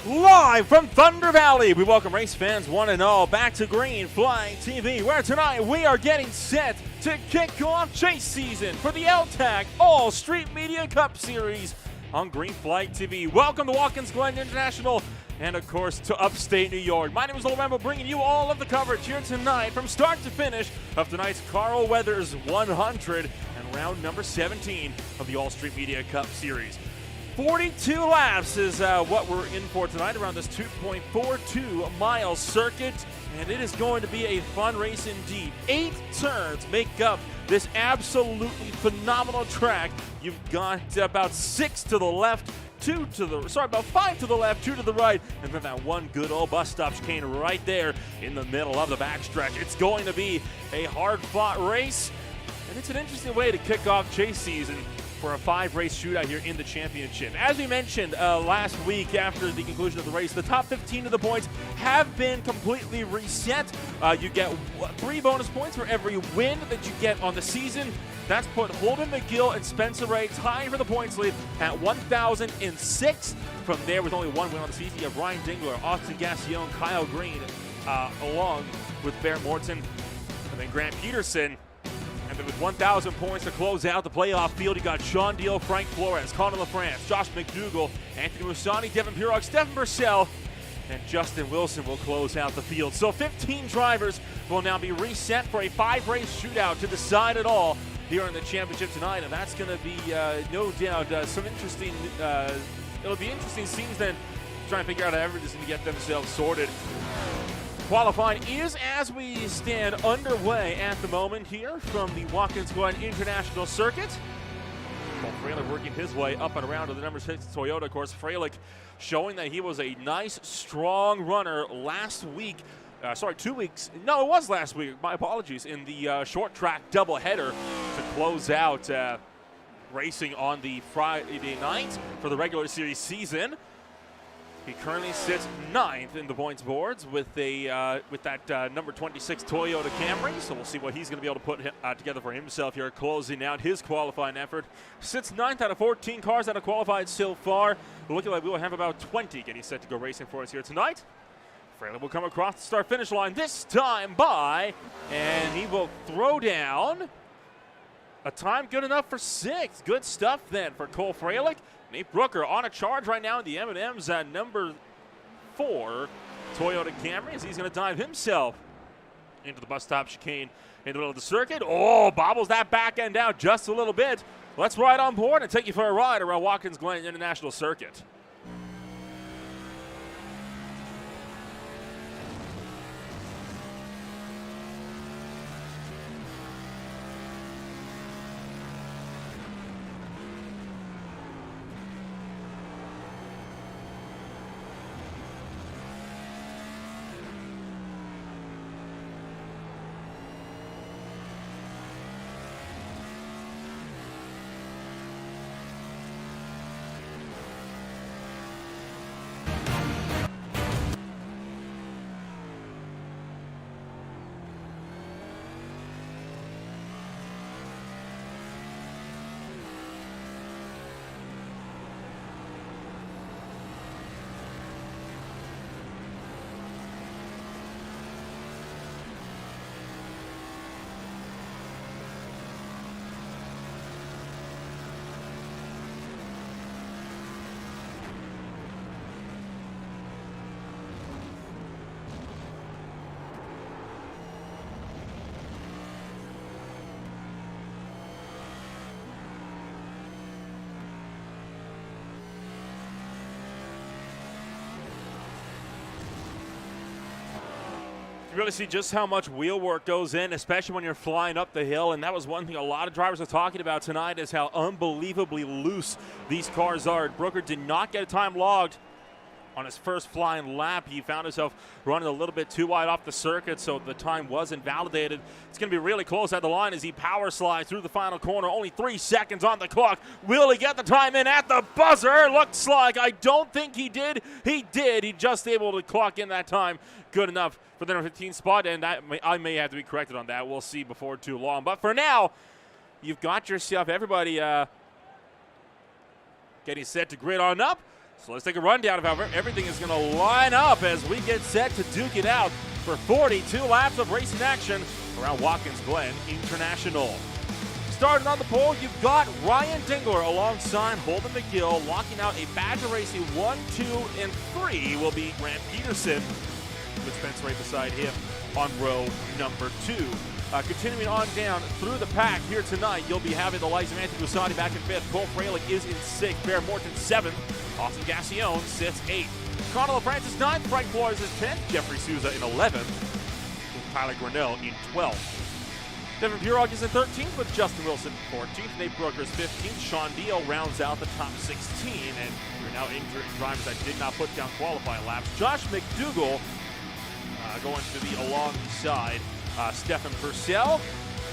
Live from Thunder Valley, we welcome race fans one and all back to Green Flag TV, where tonight we are getting set to kick off chase season for the L-TAC All Street Media Cup Series on Green Flag TV. Welcome to Watkins, Glen International, and of course to upstate New York. My name is Lorembo, bringing you all of the coverage here tonight from start to finish of tonight's Carl Weathers 100 and round number 17 of the All Street Media Cup Series. 42 laps is what we're in for tonight around this 2.42-mile circuit, and it is going to be a fun race indeed. 8 turns make up this absolutely phenomenal track. You've got about 6 to the left, about 5 to the left, 2 to the right, and then that one good old bus stop chicane right there in the middle of the backstretch. It's going to be a hard-fought race, and it's an interesting way to kick off chase season for a 5-race shootout here in the championship. As we mentioned last week after the conclusion of the race, the top 15 of the points have been completely reset. You get 3 bonus points for every win that you get on the season. That's put Holden McGill and Spencer Ray tying for the points lead at 1,006. From there, with only 1 win on the season, you have Ryan Dingler, Austin Gassion, Kyle Green, along with Bear Morton, and then Grant Peterson. And then with 1,000 points to close out the playoff field, you got Sean Deal, Frank Flores, Connor LaFrance, Josh McDougall, Anthony Musani, Devin Pirog, Stephen Purcell, and Justin Wilson will close out the field. So 15 drivers will now be reset for a 5-race shootout to decide it all here in the championship tonight, and that's going to be no doubt some interesting. It'll be interesting scenes then, trying to figure out how everybody's going to get themselves sorted. Qualifying is, as we stand, underway at the moment here from the Watkins Glen International Circuit. Well, Freilich working his way up and around to the number 6 Toyota. Of course, Freilich showing that he was a nice, strong runner last week. 2 weeks. No, it was last week. My apologies. In the short track doubleheader to close out racing on the Friday night for the regular series season. He currently sits 9th in the points boards with that number 26 Toyota Camry. So we'll see what he's going to be able to put together for himself here, closing out his qualifying effort. Sits 9th out of 14 cars that have qualified so far. Looking like we will have about 20 getting set to go racing for us here tonight. Fraley will come across the start-finish line this time by, and he will throw down a time good enough for 6th. Good stuff then for Cole Freilich. Nate Brooker on a charge right now in the M&M's number 4 Toyota Camry, as he's going to dive himself into the bus stop chicane in the middle of the circuit. Oh, bobbles that back end out just a little bit. Let's ride on board and take you for a ride around Watkins Glen International Circuit. You really see just how much wheel work goes in, especially when you're flying up the hill, and that was one thing a lot of drivers are talking about tonight, is how unbelievably loose these cars are. Brooker did not get a time logged on his first flying lap. He found himself running a little bit too wide off the circuit, so the time was invalidated. It's going to be really close at the line as he power slides through the final corner. Only 3 seconds on the clock. Will he get the time in at the buzzer? Looks like, I don't think he did. He did. He just able to clock in that time. Good enough for the number 15 spot, and I may have to be corrected on that. We'll see before too long. But for now, you've got yourself everybody getting set to grid on up. So let's take a rundown of how everything is going to line up as we get set to duke it out for 42 laps of racing action around Watkins Glen International. Starting on the pole, you've got Ryan Dingler alongside Holden McGill, locking out a Badger Racing 1, 2, and 3 will be Grant Peterson, with Spence right beside him on row number 2. Continuing on down through the pack here tonight, you'll be having the likes of Anthony Gusatti back in 5th. Cole Fralick is in 6th. Bear Morton 7th. Austin Gassione sits 8th. Connell Francis 9th. Frank Flores is 10th. Jeffrey Souza in 11th. With Tyler Grinnell in 12th. Devin Purog is in 13th with Justin Wilson 14th. Nate Brooker's 15th. Sean Deal rounds out the top 16. And we're now injuring drivers that did not put down qualifying laps. Josh McDougall going to be alongside Stefan Purcell.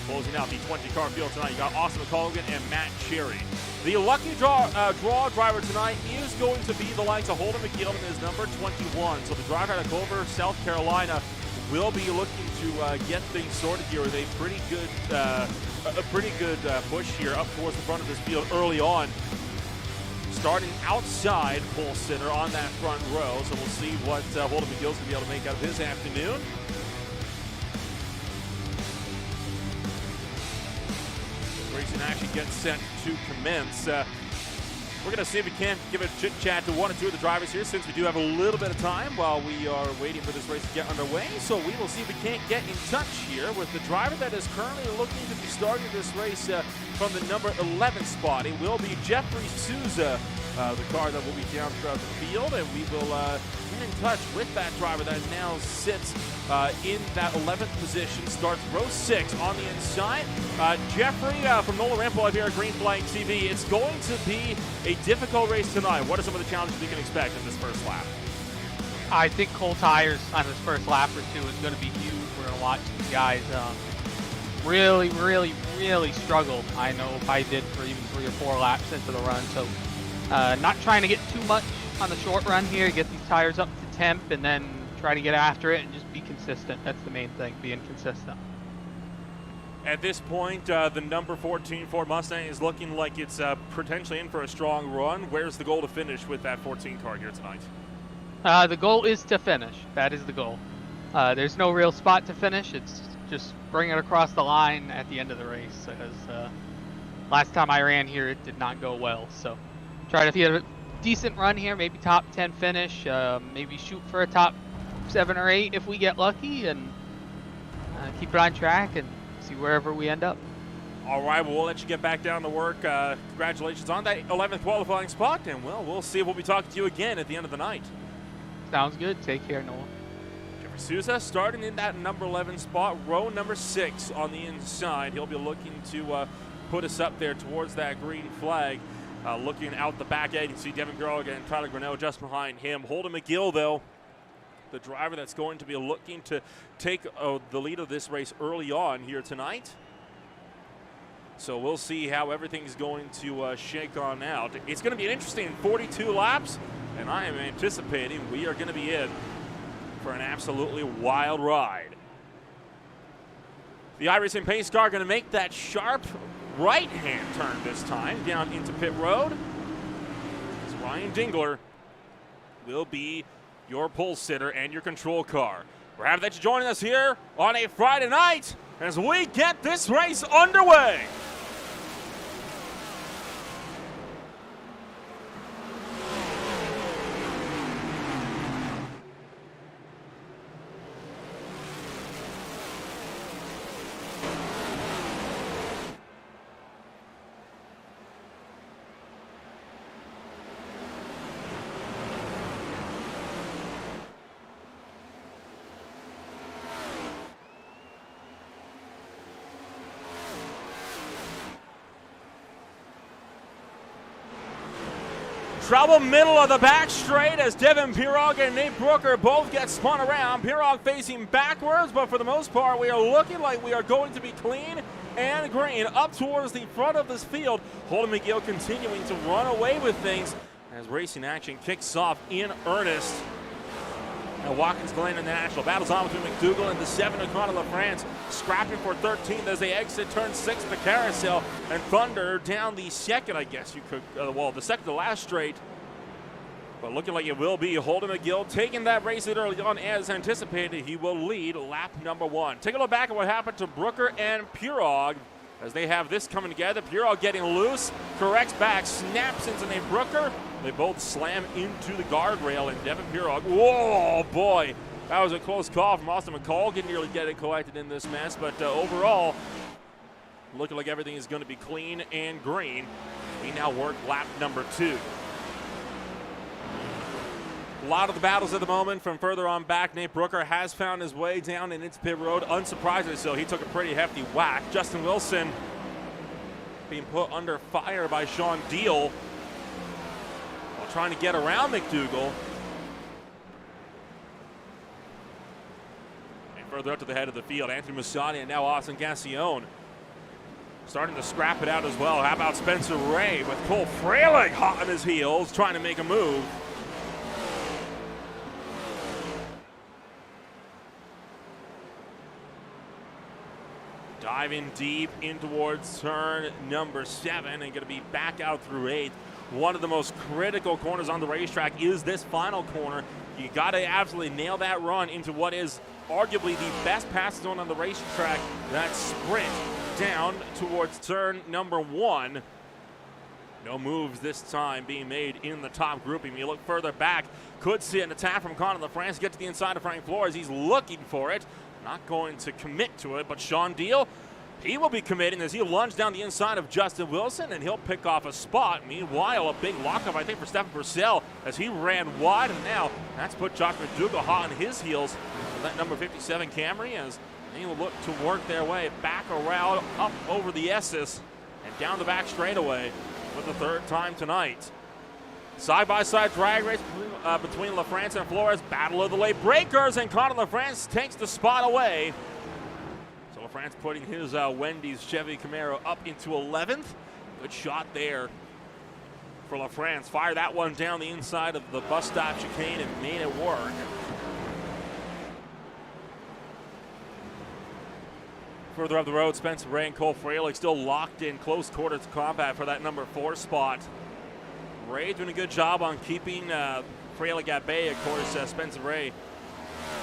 Closing out the 20-car field tonight, you got Austin McColgan and Matt Cherry. The lucky draw driver tonight is going to be the likes of Holden McGill and his number 21. So the driver out of Culver, South Carolina, will be looking to get things sorted here with a pretty good push here up towards the front of this field early on. Starting outside pole center on that front row, so we'll see what Holden McGill's going to be able to make out of his afternoon. Racing action gets set to commence. We're going to see if we can give a chit-chat to one or two of the drivers here, since we do have a little bit of time while we are waiting for this race to get underway. So we will see if we can't get in touch here with the driver that is currently looking to be starting this race from the number 11 spot. It will be Jeffrey Souza, the car that will be down throughout the field, and we will get in touch with that driver that now sits in that 11th position, starts row 6 on the inside. Jeffrey from Nola Rampol here at Green Flag TV. It's going to be a difficult race tonight. What are some of the challenges we can expect in this first lap? I think cold tires on this first lap or two is going to be huge. We're going to watch these guys really struggle. I know I did for even 3 or 4 laps into the run. So not trying to get too much on the short run here, get these tires up to temp, and then try to get after it and just be consistent. That's the main thing, being consistent. At this point, the number 14 Ford Mustang is looking like it's potentially in for a strong run. Where's the goal to finish with that 14 car here tonight? The goal is to finish. That is the goal. There's no real spot to finish. It's just bring it across the line at the end of the race. Because last time I ran here, it did not go well. So try to get a decent run here, maybe top 10 finish, maybe shoot for a top 7 or 8 if we get lucky, and keep it on track and see wherever we end up. All right, well, we'll let you get back down to work. Congratulations on that 11th qualifying spot, and well, we'll see if we'll be talking to you again at the end of the night. Sounds good. Take care, Noah. Jeffrey Souza starting in that number 11 spot, row number 6 on the inside. He'll be looking to put us up there towards that green flag. Looking out the back end, you can see Devin Purog and Tyler Grinnell just behind him. Holden McGill, though, the driver that's going to be looking to take the lead of this race early on here tonight. So we'll see how everything's going to shake on out. It's going to be an interesting 42 laps, and I am anticipating we are going to be in for an absolutely wild ride. The iRacing pace car going to make that sharp right-hand turn this time down into pit road. As Ryan Dingler will be your pole sitter and your control car. We're happy that you're joining us here on a Friday night as we get this race underway. Trouble middle of the back straight as Devin Purog and Nate Brooker both get spun around. Purog facing backwards, but for the most part, we are looking like we are going to be clean and green up towards the front of this field. Holden McGill continuing to run away with things as racing action kicks off in earnest. Now Watkins, Glen, and the National battles on between McDougall and the 7 of Connor LaFrance, scrapping for 13th as they exit turn 6 of the carousel, and Thunder down the second, I guess you could, the second to last straight But looking like it will be Holden McGill taking that race lead early on as anticipated. He will lead lap number 1. Take a look back at what happened to Brooker and Pirog as they have this coming together. Pirog getting loose, corrects back, snaps into Nate Brooker. They both slam into the guardrail, and Devin Pirog, whoa, boy. That was a close call from Austin McCall. Can nearly get it collected in this mess, but overall, looking like everything is going to be clean and green. We now work lap number 2. A lot of the battles at the moment from further on back. Nate Brooker has found his way down in its pit road. Unsurprisingly so, he took a pretty hefty whack. Justin Wilson being put under fire by Sean Deal while trying to get around McDougall. And further up to the head of the field, Anthony Musani and now Austin Gassione starting to scrap it out as well. How about Spencer Ray with Cole Freilich hot on his heels, trying to make a move. Diving deep in towards turn number 7 and going to be back out through 8. One of the most critical corners on the racetrack is this final corner. You got to absolutely nail that run into what is arguably the best pass zone on the racetrack. That sprint down towards turn number 1. No moves this time being made in the top grouping. You look further back, could see an attack from Conor LaFrance get to the inside of Frank Flores. He's looking for it. Not going to commit to it, but Sean Deal, he will be committing as he lunged down the inside of Justin Wilson, and he'll pick off a spot. Meanwhile, a big lockup, I think, for Stephen Purcell as he ran wide, and now that's put Josh McDougall hot on his heels for that number 57 Camry as they will look to work their way back around, up over the Esses, and down the back straightaway for the 3rd time tonight. Side-by-side drag race between LaFrance and Flores. Battle of the late breakers, and Conor LaFrance takes the spot away. So LaFrance putting his Wendy's Chevy Camaro up into 11th. Good shot there for LaFrance. Fired that one down the inside of the bus stop chicane and made it work. Further up the road, Spencer Ray and Cole Freilich still locked in close quarters combat for that number 4 spot. Ray doing a good job on keeping Freilich at bay. Of course, Spencer Ray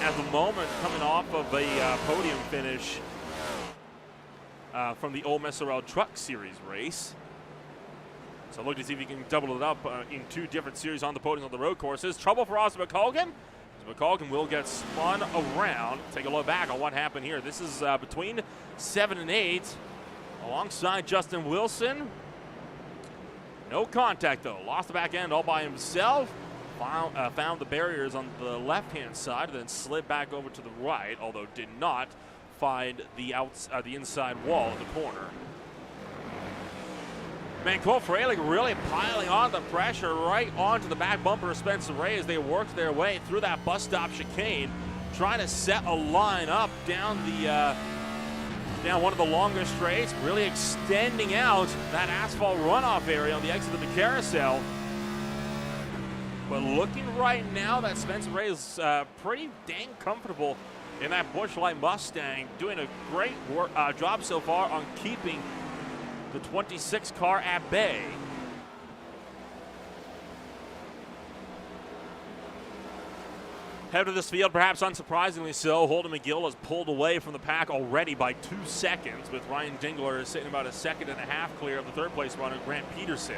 at the moment coming off of a podium finish from the Old Messerel Truck Series race. So look to see if he can double it up in 2 different series on the podiums on the road courses. Trouble for Austin McColgan. McColgan will get spun around. Take a look back on what happened here. This is between 7 and 8 alongside Justin Wilson. No contact, though. Lost the back end all by himself. Found the barriers on the left-hand side, then slid back over to the right, although did not find the inside wall of the corner. Man, Cole Freilich really piling on the pressure right onto the back bumper of Spencer Ray as they worked their way through that bus stop chicane, trying to set a line up down one of the longer straights, really extending out that asphalt runoff area on the exit of the carousel. But looking right now that Spencer Ray is pretty dang comfortable in that Busch Light Mustang, doing a great job so far on keeping the 26 car at bay. Head to this field, perhaps unsurprisingly so. Holden McGill has pulled away from the pack already by 2 seconds, with Ryan Dingler sitting about a 1.5 seconds clear of the 3rd place runner, Grant Peterson.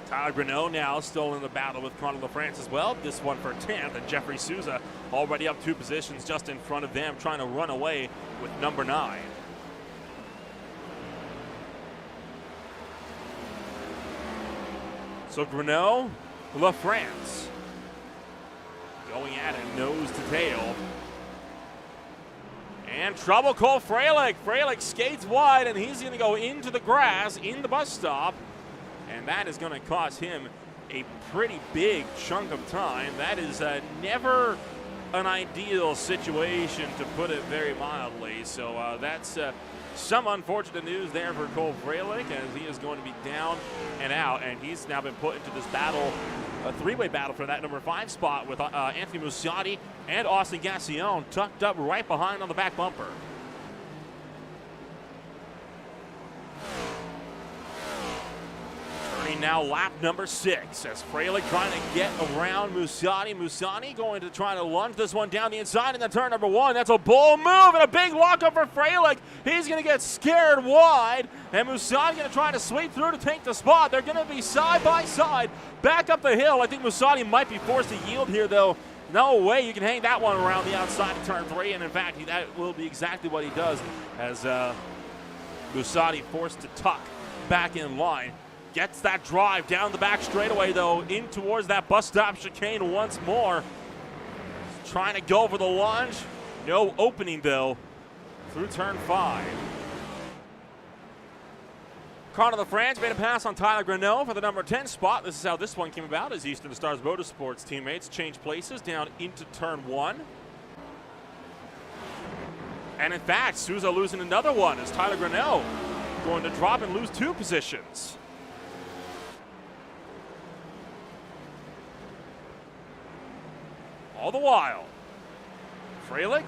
Tyler Greneau now still in the battle with Conor LaFrance as well. This one for 10th, and Jeffrey Souza already up 2 positions just in front of them, trying to run away with number 9. So Greneau, LaFrance going at it nose to tail. And trouble, Cole Freilich. Freilich skates wide, and he's going to go into the grass in the bus stop. And that is going to cost him a pretty big chunk of time. That is never an ideal situation, to put it very mildly. So that's some unfortunate news there for Cole Freilich, as he is going to be down and out. And he's now been put into this battle, a 3-way battle for that number 5 spot with Anthony Musciati and Austin Gassione tucked up right behind on the back bumper. Entering now lap number 6 as Freilich trying to get around Musati. Musati going to try to lunge this one down the inside in the turn number 1. That's a bull move and a big lockup for Freilich. He's going to get scared wide, and Musati going to try to sweep through to take the spot. They're going to be side by side back up the hill. I think Musati might be forced to yield here, though. No way you can hang that one around the outside of turn 3, and in fact, that will be exactly what he does as Musati forced to tuck back in line. Gets that drive down the back straightaway, though, in towards that bus stop chicane once more. Trying to go for the lunge. No opening, though, through turn 5. Connor LaFrance made a pass on Tyler Grinnell for the number 10 spot. This is how this one came about as Eastern Stars Motorsports teammates changed places down into turn 1. And in fact, Souza losing another one as Tyler Grinnell going to drop and lose 2 positions. All the while, Freilich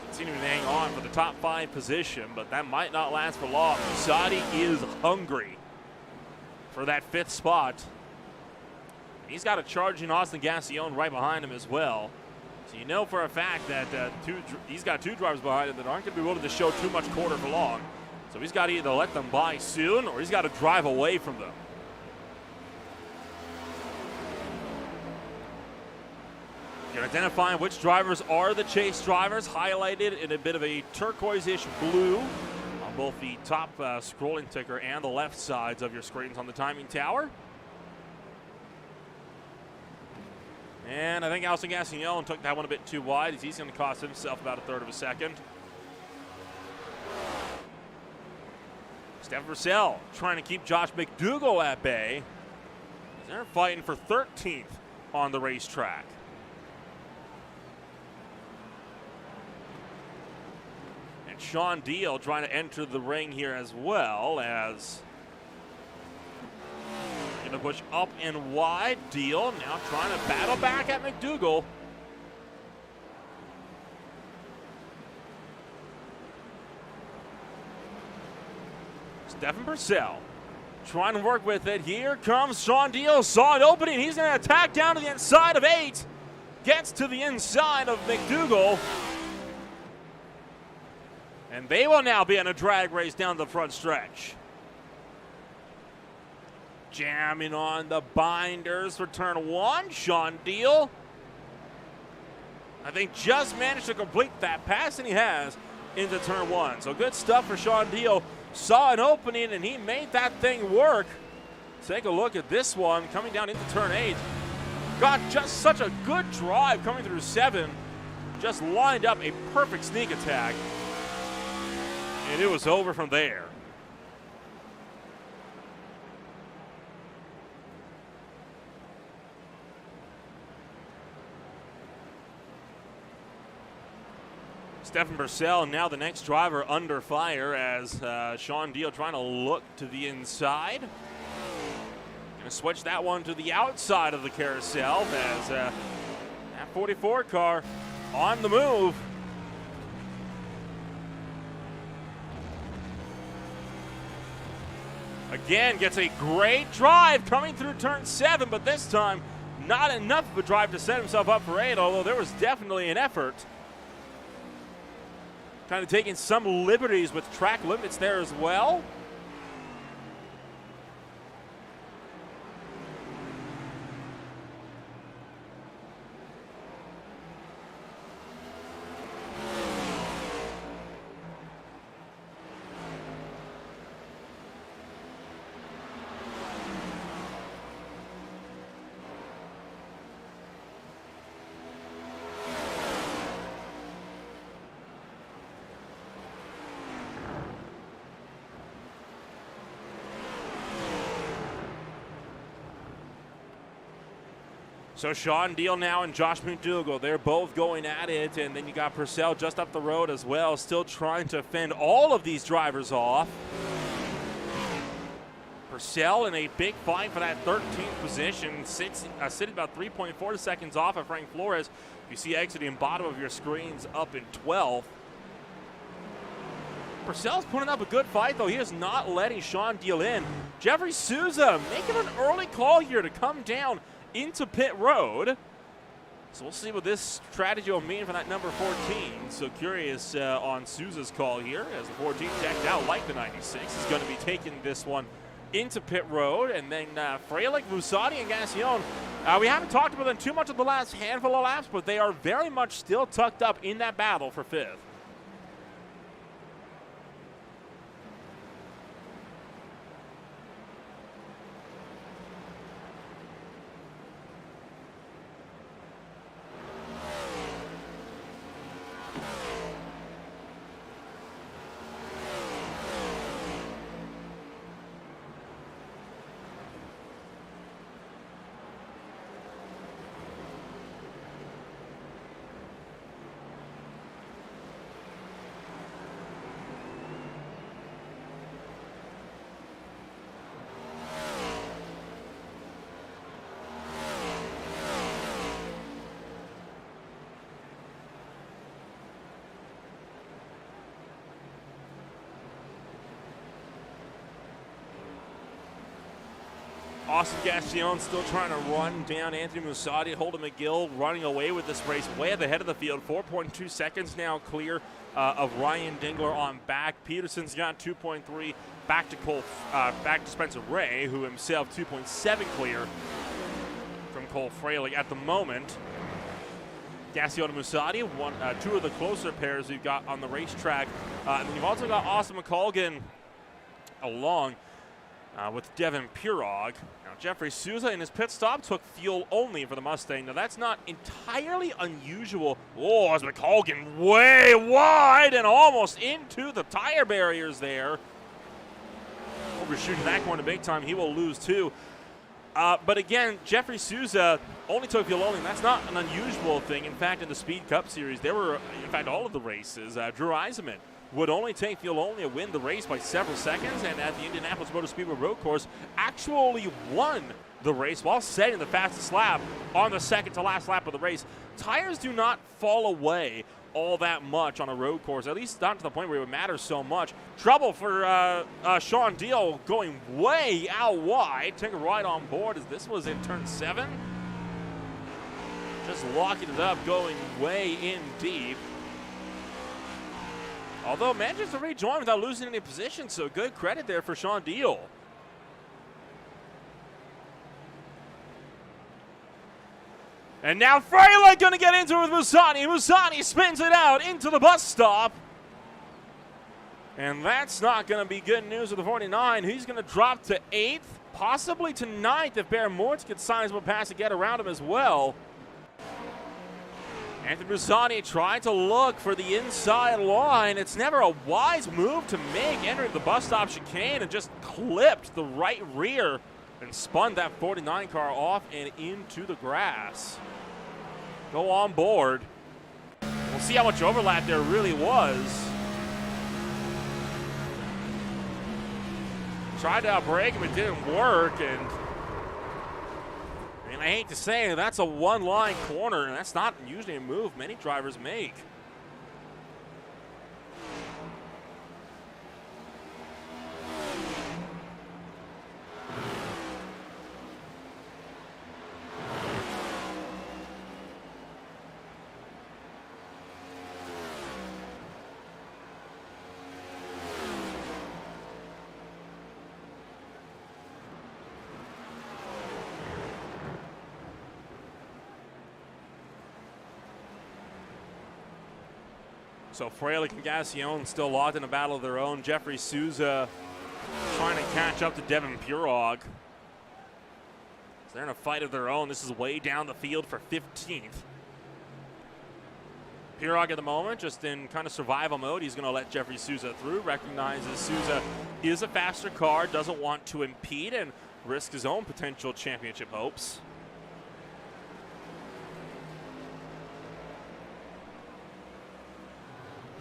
continuing to hang on for the top 5 position, but that might not last for long. Musati is hungry for that 5th spot. He's got a charging Austin Gassione right behind him as well. So you know for a fact that he's got 2 drivers behind him that aren't going to be willing to show too much quarter for long. So he's got to either let them by soon or he's got to drive away from them. You're identifying which drivers are the chase drivers, highlighted in a bit of a turquoise-ish blue on both the top scrolling ticker and the left sides of your screens on the timing tower. And I think Austin Gassione took that one a bit too wide as he's going to cost himself about 1/3 of a second. Stefan Purcell trying to keep Josh McDougall at bay. They're fighting for 13th on the racetrack. And Sean Deal trying to enter the ring here as well as going to push up and wide. Deal now trying to battle back at McDougall. Stefan Purcell trying to work with it. Here comes Sean Deal. Saw an opening. He's going to attack down to the inside of 8. Gets to the inside of McDougall. And they will now be in a drag race down the front stretch. Jamming on the binders for turn 1. Sean Deal, I think, just managed to complete that pass, and he has into turn 1. So good stuff for Sean Deal. Saw an opening, and he made that thing work. Take a look at this one coming down into turn 8. Got just such a good drive coming through 7. Just lined up a perfect sneak attack. And it was over from there. Stefan Purcell, now the next driver, under fire as Sean Deal trying to look to the inside. Going to switch that one to the outside of the carousel as that 44 car on the move. Again, gets a great drive coming through turn 7, but this time not enough of a drive to set himself up for 8, although there was definitely an effort. Kind of taking some liberties with track limits there as well. So Sean Deal now and Josh McDougall, they're both going at it, and then you got Purcell just up the road as well, still trying to fend all of these drivers off. Purcell in a big fight for that 13th position, sitting about 3.4 seconds off of Frank Flores. You see exiting bottom of your screens up in 12th. Purcell's putting up a good fight, though. He is not letting Sean Deal in. Jeffrey Souza making an early call here to come down into pit road. So we'll see what this strategy will mean for that number 14. So curious on Souza's call here, as the 14 decked out like the 96 is going to be taking this one into pit road. And then Freilich, Musati, and Gassion. We haven't talked about them too much in the last handful of laps, but they are very much still tucked up in that battle for 5th. Austin Gassion still trying to run down Anthony Musati. Holden McGill running away with this race way at the head of the field. 4.2 seconds now clear of Ryan Dingler on back. Peterson's got 2.3 back to Spencer Ray, who himself 2.7 clear from Cole Freilich at the moment. Gassion and Musati, two of the closer pairs we've got on the racetrack. And then you've also got Austin McColgan along with Devin Pirog. Now, Jeffrey Souza in his pit stop took fuel only for the Mustang. Now, that's not entirely unusual. Oh, as McColgan way wide and almost into the tire barriers there. Overshooting that corner big time. He will lose, too. But again, Jeffrey Souza only took fuel only. That's not an unusual thing. In fact, in the Speed Cup Series, there were, in fact, all of the races, Drew Eisenman would only take fuel only to win the race by several seconds, and at the Indianapolis Motor Speedway Road Course actually won the race while setting the fastest lap on the second to last lap of the race. Tires do not fall away all that much on a road course, at least not to the point where it would matter so much. Trouble for Sean Deal going way out wide. Take a ride on board as this was in turn 7. Just locking it up, going way in deep. Although manages to rejoin without losing any position, so good credit there for Sean Deal. And now Freilich going to get into it with Musani. Musani spins it out into the bus stop. And that's not going to be good news with the 49. He's going to drop to 8th, possibly to 9th if Bear Mortz gets sizable pass to get around him as well. Anthony Musani trying to look for the inside line. It's never a wise move to make, entering the bus stop chicane and just clipped the right rear and spun that 49 car off and into the grass. Go on board. We'll see how much overlap there really was. Tried to outbrake him, it didn't work, and I hate to say it, that's a one-line corner, and that's not usually a move many drivers make. So Freilich and Gassion still locked in a battle of their own. Jeffrey Souza trying to catch up to Devin Pirog. So they're in a fight of their own. This is way down the field for 15th. Pirog at the moment just in kind of survival mode. He's going to let Jeffrey Souza through. Recognizes Souza is a faster car, doesn't want to impede and risk his own potential championship hopes.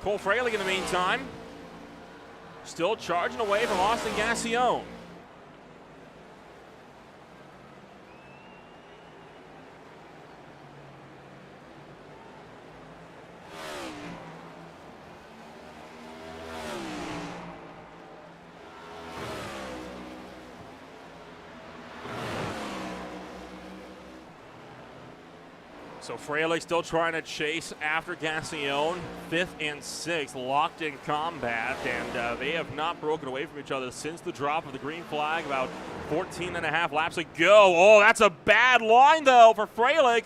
Cole Freilich in the meantime, still charging away from Austin Gassion. So Freilich still trying to chase after Gassion, 5th and 6th, locked in combat, and they have not broken away from each other since the drop of the green flag about 14 and a half laps ago. Oh, that's a bad line, though, for Freilich.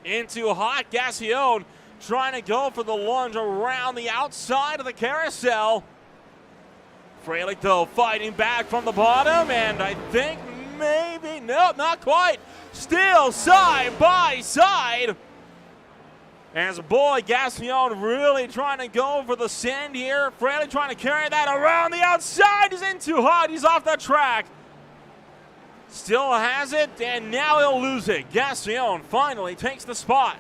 Into hot Gassion, trying to go for the lunge around the outside of the carousel. Freilich, though, fighting back from the bottom, and I think maybe, no, not quite. Still side by side. As boy, Gassion really trying to go for the send here. Freilich trying to carry that around the outside. He's in too hot. He's off the track. Still has it, and now he'll lose it. Gassion finally takes the spot.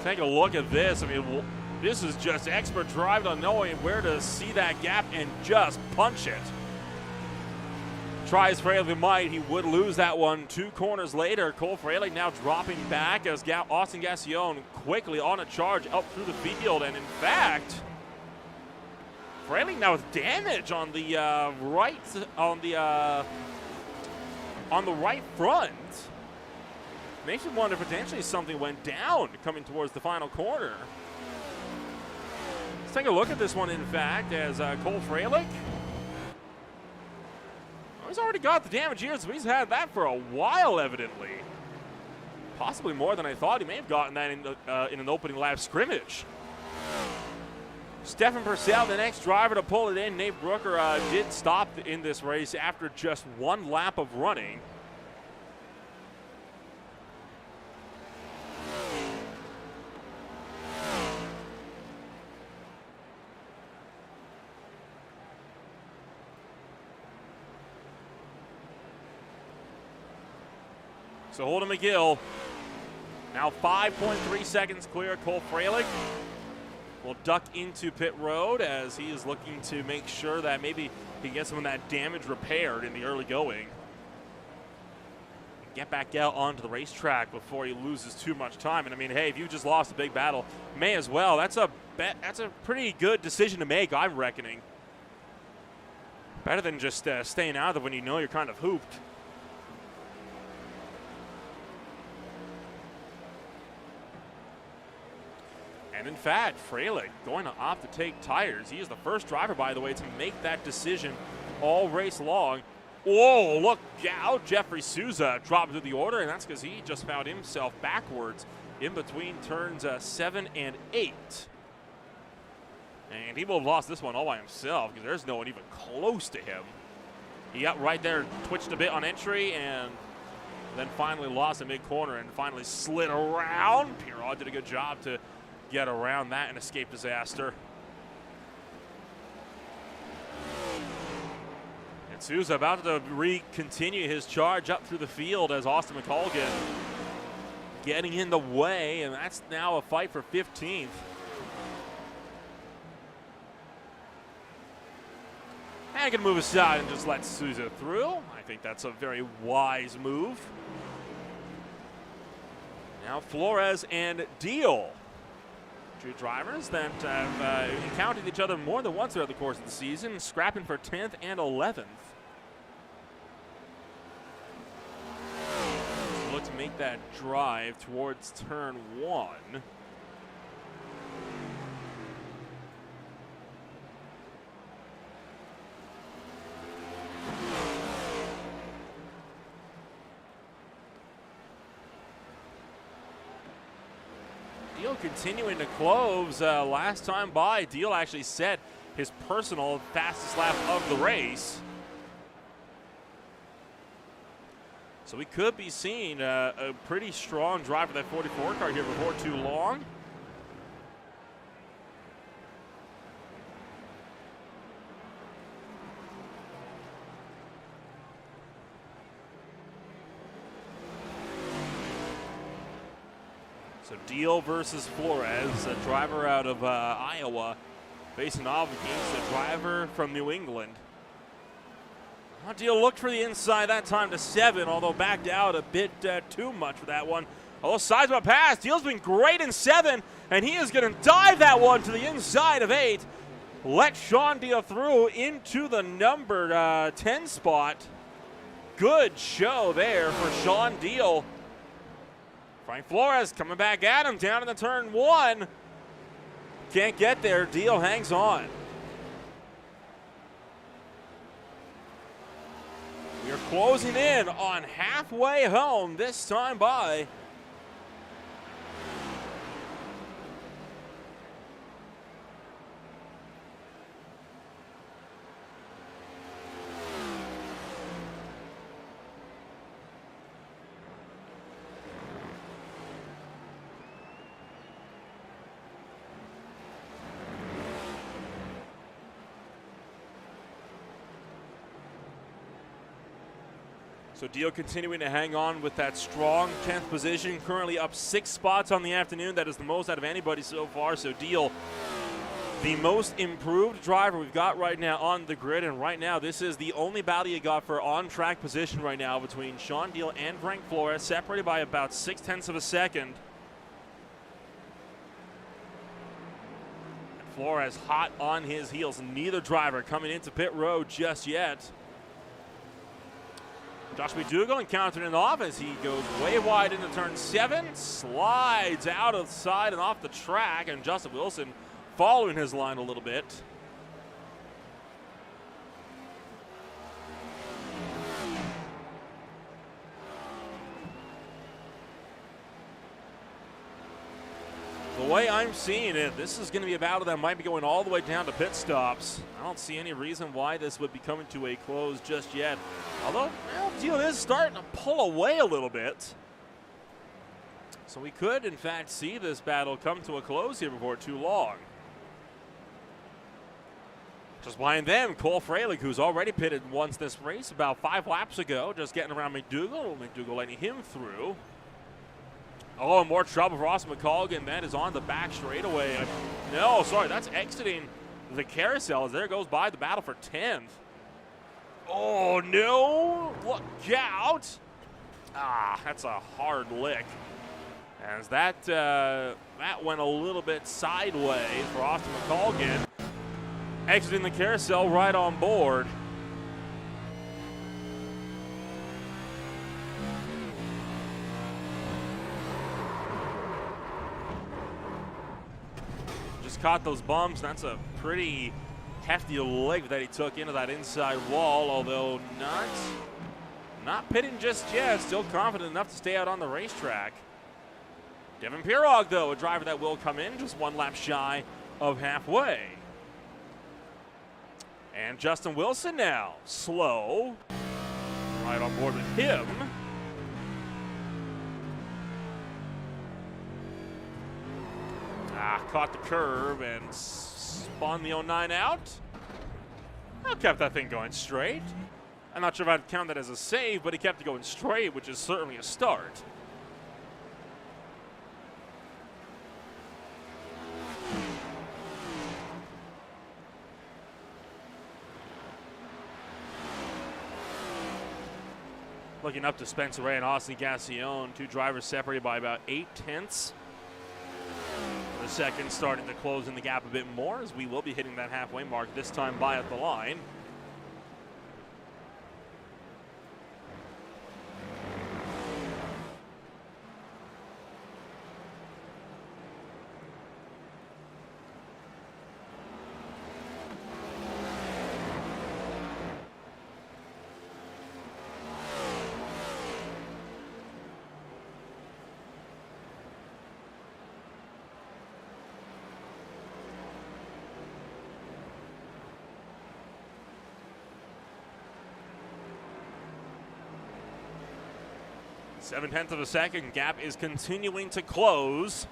Take a look at this. I mean, this is just expert drive on knowing where to see that gap and just punch it. Tries Freilich might, he would lose that one 2 corners later. Cole Freilich now dropping back as Austin Gassion quickly on a charge up through the field, and in fact, Freilich now with damage on the right front. Makes you wonder if potentially something went down coming towards the final corner. Let's take a look at this one, in fact, as Cole Freilich. He's already got the damage here, so he's had that for a while, evidently. Possibly more than I thought. He may have gotten that in an opening lap scrimmage. Stefan Purcell, the next driver to pull it in. Nate Brooker did stop in this race after just 1 lap of running. So Holden McGill now 5.3 seconds clear. Cole Freilich will duck into pit road as he is looking to make sure that maybe he gets some of that damage repaired in the early going. Get back out onto the racetrack before he loses too much time. And I mean, hey, if you just lost a big battle, may as well. That's a pretty good decision to make, I'm reckoning. Better than just staying out of it when you know you're kind of hooped. And in fact, Freilich going to opt to take tires. He is the first driver, by the way, to make that decision all race long. Whoa, look out. Jeffrey Souza dropped through the order, and that's because he just found himself backwards in between turns 7 and 8. And he will have lost this one all by himself because there's no one even close to him. He got right there, twitched a bit on entry, and then finally lost a mid-corner and finally slid around. Pirot did a good job to get around that and escape disaster. And Souza about to continue his charge up through the field as Austin McColgan getting in the way, and that's now a fight for 15th. And gonna move aside and just let Souza through. I think that's a very wise move. Now Flores and Deal. Two drivers that have encountered each other more than once throughout the course of the season, scrapping for 10th and 11th. So look to make that drive towards turn 1. Deal continuing to close. Last time by, Deal actually set his personal fastest lap of the race. So we could be seeing a pretty strong drive for that 44 car here before too long. So Deal versus Flores, a driver out of Iowa, facing Watkins, a driver from New England. Deal looked for the inside that time to 7, although backed out a bit too much for that one. Although sides of a pass, Deal's been great in 7, and he is going to dive that one to the inside of 8. Let Sean Deal through into the number 10 spot. Good show there for Sean Deal. Frank Flores coming back at him down in the turn one. Can't get there. Deal hangs on. We are closing in on halfway home this time by. So Deal continuing to hang on with that strong 10th position, currently up 6 spots on the afternoon. That is the most out of anybody so far. So Deal, the most improved driver we've got right now on the grid. And right now, this is the only battle you got for on-track position right now between Sean Deal and Frank Flores, separated by about 0.6 of a second. And Flores hot on his heels. Neither driver coming into pit road just yet. Josh McDougall encountering an off as he goes way wide into turn 7, slides out of the side and off the track, and Justin Wilson following his line a little bit. The way I'm seeing it, this is going to be a battle that might be going all the way down to pit stops. I don't see any reason why this would be coming to a close just yet. Although, well, Deal is starting to pull away a little bit. So we could, in fact, see this battle come to a close here before too long. Just behind them, Cole Freilich, who's already pitted once this race about 5 laps ago, just getting around McDougall. McDougall letting him through. Oh, and more trouble for Austin McColgan. That is on the back straightaway. No, sorry, that's exiting the carousel as there goes by the battle for 10th. Oh, no. Look out. Ah, that's a hard lick. As that went a little bit sideways for Austin McColgan. Exiting the carousel right on board. Caught those bumps. That's a pretty hefty leg that he took into that inside wall, although not pitting just yet. Still confident enough to stay out on the racetrack. Devin Pirog, though, a driver that will come in just 1 lap shy of halfway. And Justin Wilson now, slow, right on board with him. Caught the curve and spun the 09 out. I kept that thing going straight. I'm not sure if I'd count that as a save, but he kept it going straight, which is certainly a start. Looking up to Spencer Ray and Austin Gassion, 2 drivers separated by about 0.8. The second starting to close in the gap a bit more as we will be hitting that halfway mark this time by at the line. Seven-tenths of a second gap is continuing to close.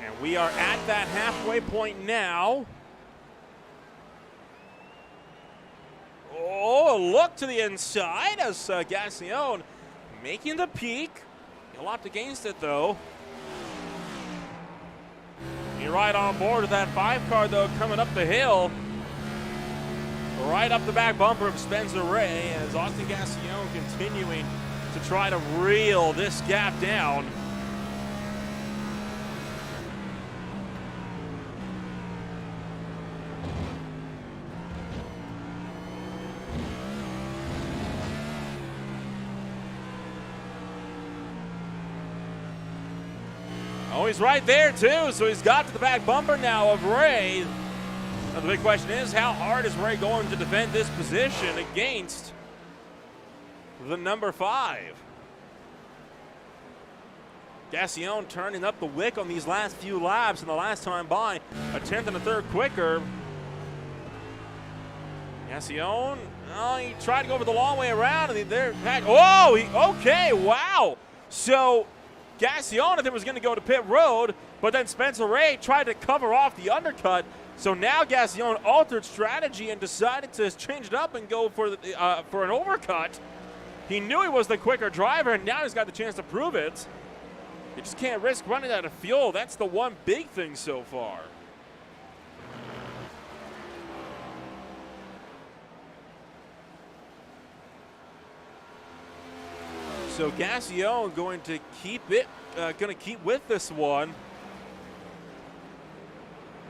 And we are at that halfway point now. Oh, look to the inside as Gassion making the peak. He'll opt against it, though. You're right on board with that 5 car, though, coming up the hill. Right up the back bumper of Spencer Ray as Austin Gassion continuing to try to reel this gap down. Oh, he's right there too, so he's got to the back bumper now of Ray. Now the big question is, how hard is Ray going to defend this position against the number 5? Gassion turning up the wick on these last few laps, and the last time by, a 10th and a third quicker. Gassion, oh, he tried to go over the long way around, and okay, wow. So Gassion, I think, was going to go to pit road, but then Spencer Ray tried to cover off the undercut. So now Gassion altered strategy and decided to change it up and go for an overcut. He knew he was the quicker driver, and now he's got the chance to prove it. You just can't risk running out of fuel. That's the one big thing so far. So Gassion going to keep with this one.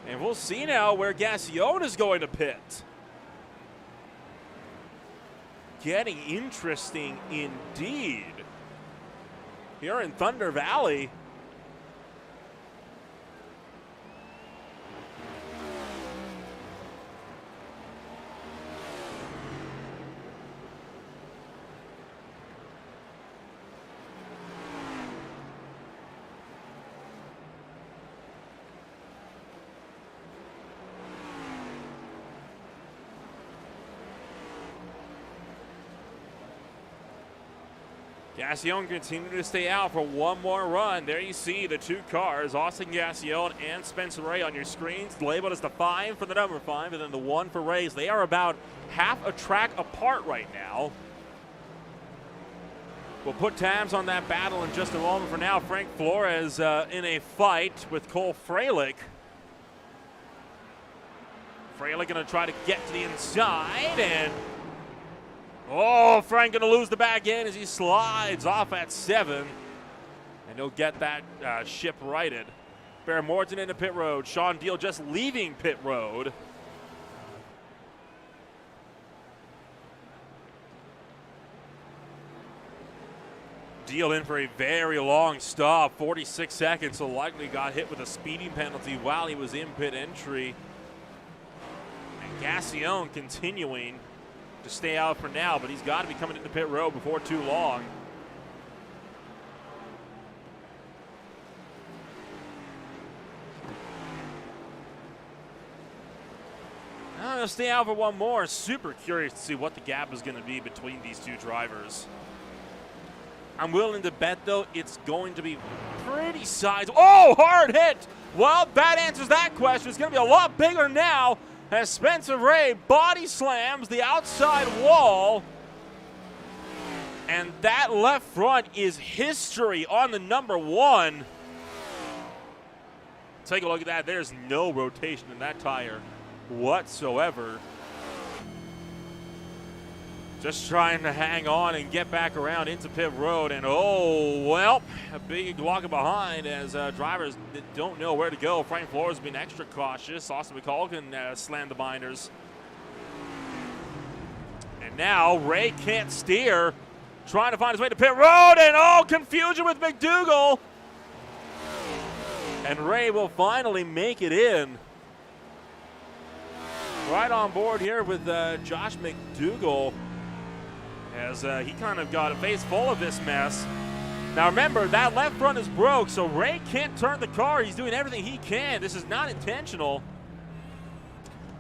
And we'll see now where Gassion is going to pit. Getting interesting indeed. Here in Thunder Valley. Gassion continuing to stay out for one more run. There you see the two cars, Austin Gassion and Spencer Ray on your screens, labeled as the 5 for the number 5 and then the 1 for Ray's. They are about half a track apart right now. We'll put tabs on that battle in just a moment. For now, Frank Flores in a fight with Cole Freilich. Freilich going to try to get to the inside, and oh, Frank going to lose the back end as he slides off at 7. And he'll get that ship righted. Bear Morton into pit road. Sean Deal just leaving pit road. Deal in for a very long stop, 46 seconds, so likely got hit with a speeding penalty while he was in pit entry. And Gassion continuing to stay out for now, but he's got to be coming into pit road before too long. I'm going to stay out for one more. Super curious to see what the gap is going to be between these two drivers. I'm willing to bet, though, it's going to be pretty sizable. Oh, hard hit! Well, that answers that question. It's going to be a lot bigger now as Spencer Ray body slams the outside wall. And that left front is history on the number 1. Take a look at that. There's no rotation in that tire whatsoever. Just trying to hang on and get back around into pit road. And oh, well, a big walk behind as drivers don't know where to go. Frank Flores being extra cautious. Austin McCulkin slammed the binders. And now Ray can't steer. Trying to find his way to pit road. And oh, confusion with McDougall. And Ray will finally make it in. Right on board here with Josh McDougall, as he kind of got a face full of this mess. Now remember, that left front is broke, so Ray can't turn the car. He's doing everything he can. This is not intentional.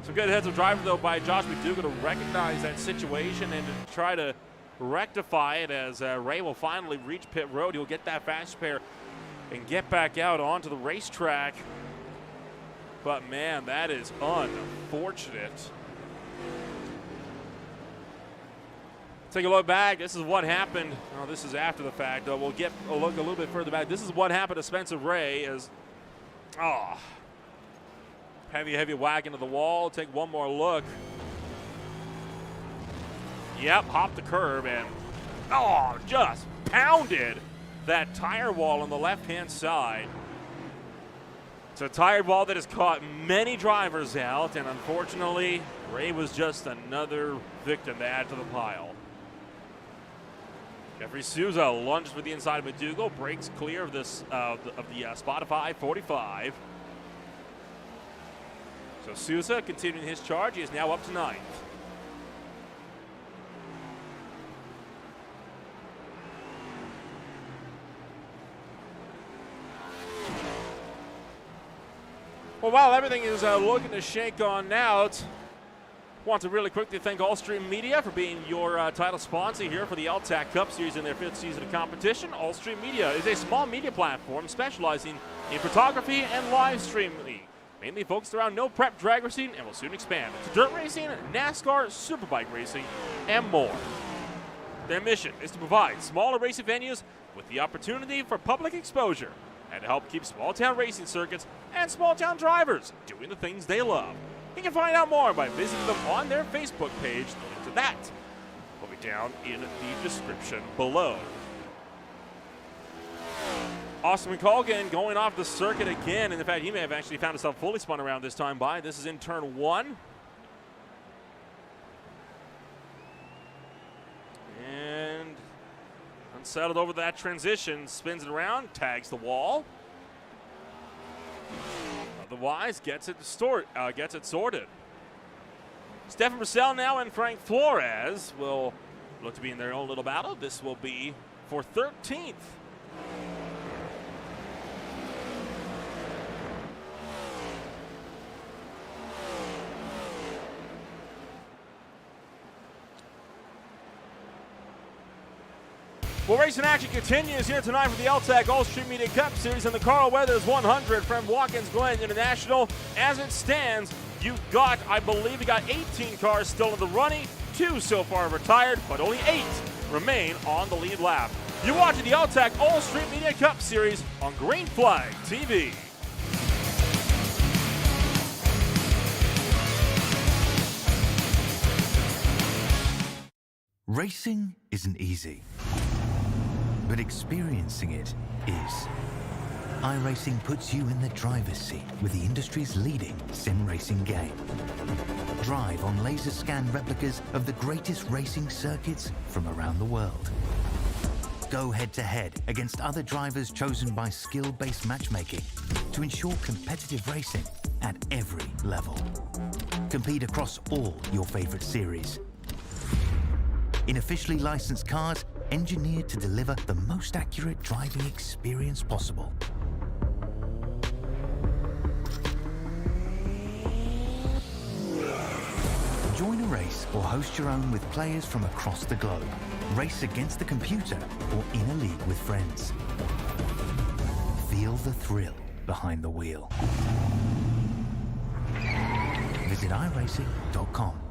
Some good heads of driving, though, by Josh McDougall to recognize that situation and to try to rectify it, as Ray will finally reach pit road. He'll get that fast spare and get back out onto the racetrack. But, man, that is unfortunate. Take a look back. This is what happened. Oh, this is after the fact. We'll get a look a little bit further back. This is what happened to Spencer Ray as, heavy whack into the wall. Take one more look. Yep, hopped the curb and, just pounded that tire wall on the left-hand side. It's a tire wall that has caught many drivers out, and unfortunately, Ray was just another victim to add to the pile. Jeffrey Souza lunges for the inside of McDougal, breaks clear of this of the Spotify 45. So Souza continuing his charge. He is now up to 9th. Well, while everything is looking to shake on out, want to really quickly thank Allstream Media for being your title sponsor here for the L-TAC Cup Series in their 5th season of competition. Allstream Media is a small media platform specializing in photography and live streaming, mainly focused around no prep drag racing, and will soon expand to dirt racing, NASCAR, superbike racing, and more. Their mission is to provide smaller racing venues with the opportunity for public exposure and to help keep small-town racing circuits and small-town drivers doing the things they love. You can find out more by visiting them on their Facebook page. The link to that will be down in the description below. Austin McColgan going off the circuit again, and in fact, he may have actually found himself fully spun around this time by. This is in turn 1. And unsettled over that transition, spins it around, tags the wall. Otherwise, gets it sorted. Stefan Purcell now and Frank Flores will look to be in their own little battle. This will be for 13th. Well, racing action continues here tonight for the L-TAC All-Street Media Cup Series and the Carl Weathers 100 from Watkins Glen International. As it stands, you've got, I believe, you got 18 cars still in the running. 2 so far retired, but only 8 remain on the lead lap. You're watching the L-TAC All-Street Media Cup Series on Green Flag TV. Racing isn't easy, but experiencing it is. iRacing puts you in the driver's seat with the industry's leading sim racing game. Drive on laser scan replicas of the greatest racing circuits from around the world. Go head-to-head against other drivers chosen by skill-based matchmaking to ensure competitive racing at every level. Compete across all your favorite series. In officially licensed cars, engineered to deliver the most accurate driving experience possible. Join a race or host your own with players from across the globe. Race against the computer or in a league with friends. Feel the thrill behind the wheel. Visit iRacing.com.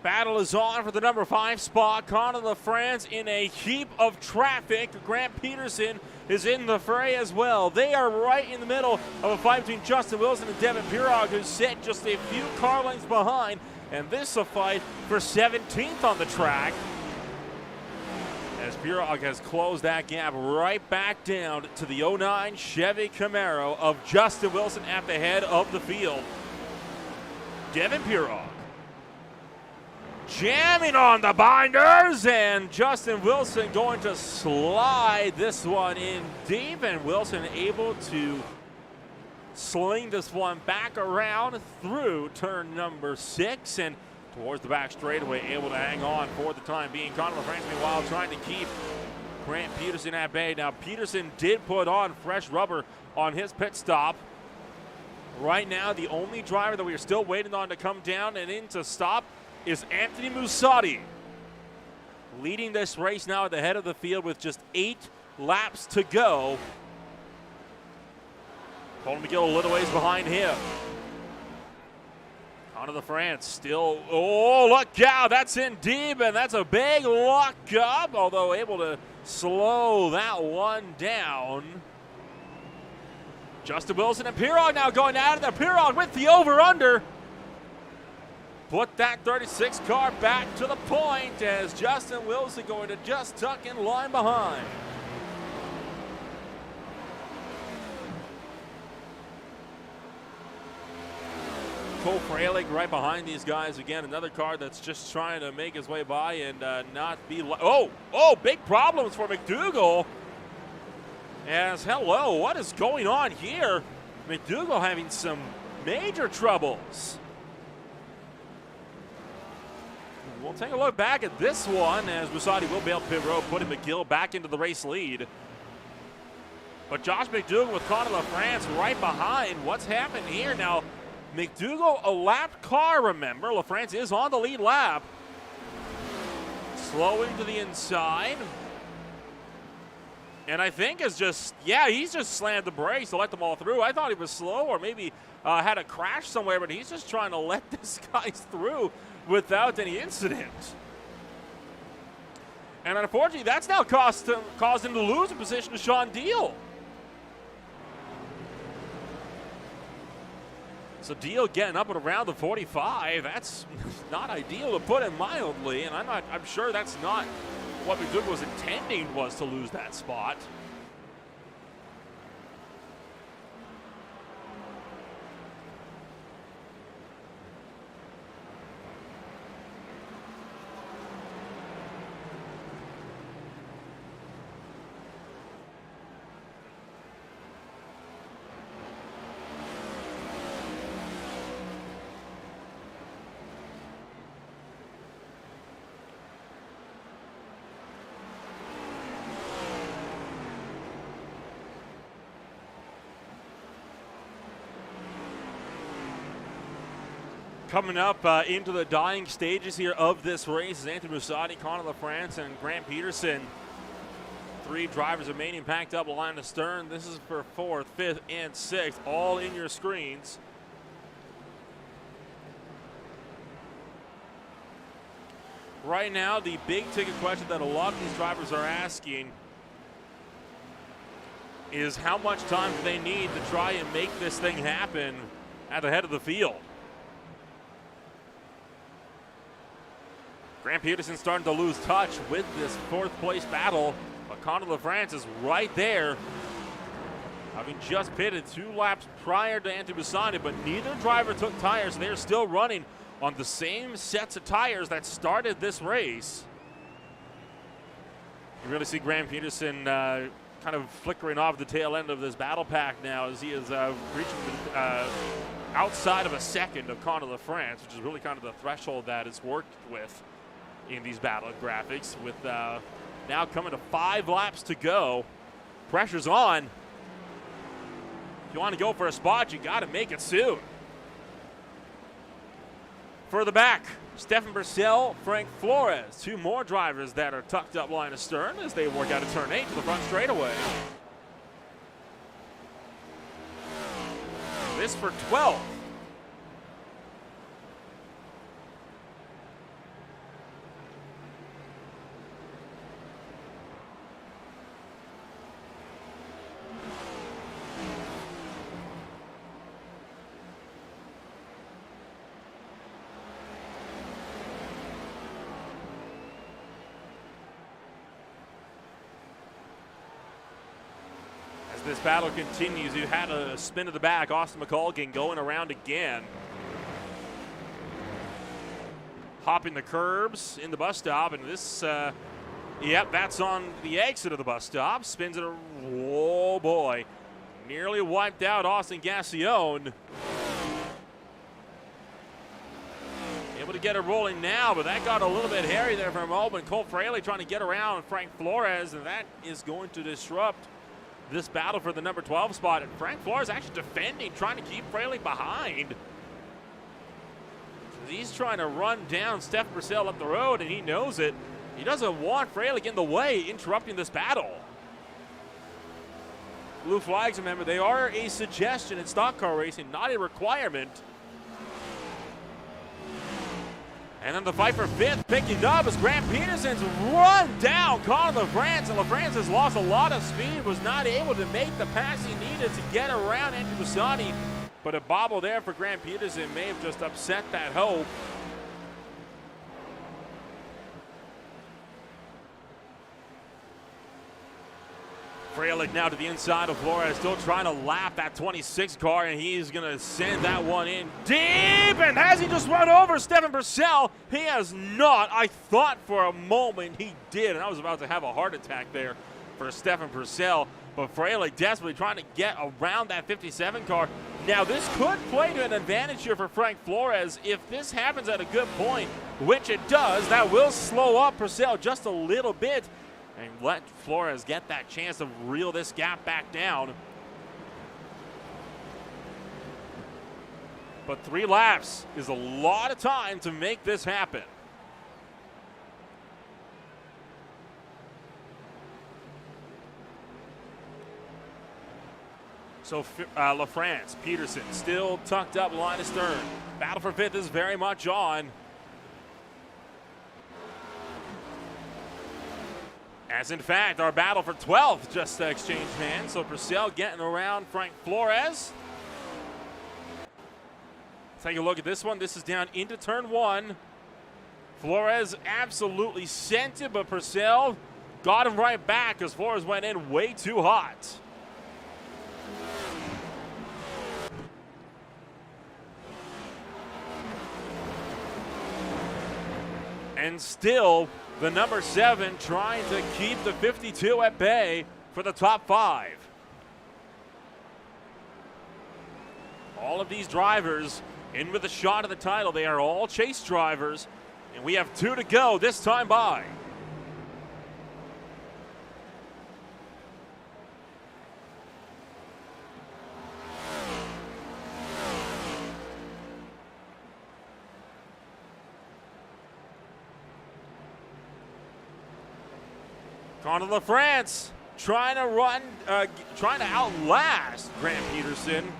Battle is on for the number 5 spot. Conor LaFrance in a heap of traffic. Grant Peterson is in the fray as well. They are right in the middle of a fight between Justin Wilson and Devin Pirog, who's set just a few car lengths behind. And this is a fight for 17th on the track, as Pirog has closed that gap right back down to the 09 Chevy Camaro of Justin Wilson at the head of the field. Devin Pirog jamming on the binders, and Justin Wilson going to slide this one in deep, and Wilson able to sling this one back around through turn number 6 and towards the back straightaway, able to hang on for the time being. Conor LaFrance, meanwhile, trying to keep Grant Peterson at bay. Now, Peterson did put on fresh rubber on his pit stop. Right now, the only driver that we are still waiting on to come down and in to stop is Anthony Mussatti, leading this race now at the head of the field with just 8 laps to go. Colton McGill a little ways behind him. Conor LaFrance still, oh, look out, that's in deep, and that's a big lock up, although able to slow that one down. Justin Wilson and Pirog now going out of there. Pirog with the over-under. Put that 36 car back to the point as Justin Wilson going to just tuck in line behind. Cole Freilich right behind these guys again. Another car that's just trying to make his way by and not be. Big problems for McDougall. As hello, what is going on here? McDougall having some major troubles. We'll take a look back at this one as Mussatti will bail pit road, putting McGill back into the race lead. But Josh McDougall with Conor LaFrance right behind. What's happened here? Now, McDougall a lapped car, remember. LaFrance is on the lead lap. Slowing to the inside. And I think is just, he's just slammed the brakes to let them all through. I thought he was slow or maybe had a crash somewhere, but he's just trying to let this guy through without any incident. And unfortunately, that's now caused him to lose a position to Sean Deal. So Deal getting up at around the 45. That's not ideal, to put it mildly. And I'm sure that's not what McDougall was intending, was to lose that spot. Coming up into the dying stages here of this race is Anthony Mussatti, Conor LaFrance, and Grant Peterson. 3 drivers remaining packed up line to stern. This is for 4th, 5th, and 6th, all in your screens. Right now, the big ticket question that a lot of these drivers are asking is how much time do they need to try and make this thing happen at the head of the field. Grant Peterson starting to lose touch with this 4th place battle, but Conor LaFrance is right there, having just pitted 2 laps prior to Anthony Mussatti, but neither driver took tires. They're still running on the same sets of tires that started this race. You really see Grant Peterson kind of flickering off the tail end of this battle pack now as he is reaching outside of a second of Conor LaFrance, which is really kind of the threshold that is worked with in these battle graphics, with now coming to 5 laps to go. Pressure's on. If you want to go for a spot, you got to make it soon. Further back, Stefan Purcell, Frank Flores, 2 more drivers that are tucked up line of stern as they work out of turn 8 to the front straightaway. This for 12th. this battle continues. You had a spin to the back. Austin McColgan going around again. Hopping the curbs in the bus stop, and this, yep, that's on the exit of the bus stop. Spins it, oh boy. Nearly wiped out Austin Gassion. Able to get it rolling now, but that got a little bit hairy there for a moment. Cole Fraley trying to get around Frank Flores, and that is going to disrupt this battle for the number 12 spot. And Frank Flores actually defending, trying to keep Fraley behind. He's trying to run down Steph Purcell up the road, and he knows it. He doesn't want Fraley in the way, interrupting this battle. Blue flags, remember, they are a suggestion in stock car racing, not a requirement. And then the fight for fifth picking up as Grant Peterson's run down Connor LaFrance, and LaFrance has lost a lot of speed, was not able to make the pass he needed to get around Andrew Bassani, but a bobble there for Grant Peterson may have just upset that hope. Fralick now to the inside of Flores, still trying to lap that 26 car, and he's going to send that one in deep. And has he just run over Stephen Purcell? He has not. I thought for a moment he did, and I was about to have a heart attack there for Stephen Purcell. But Fralick desperately trying to get around that 57 car. Now this could play to an advantage here for Frank Flores. If this happens at a good point, which it does, that will slow up Purcell just a little bit and let Flores get that chance to reel this gap back down. But 3 laps is a lot of time to make this happen. So LaFrance, Peterson still tucked up line of stern. Battle for fifth is very much on. As in fact, our battle for 12th just exchanged hands. So Purcell getting around Frank Flores. Take a look at this one. This is down into turn 1. Flores absolutely sent it, but Purcell got him right back because Flores went in way too hot. And still, the number 7 trying to keep the 52 at bay for the top 5. All of these drivers in with a shot at the title. They are all chase drivers, and we have 2 to go this time by. Connor LaFrance trying to run, trying to outlast Grant Peterson.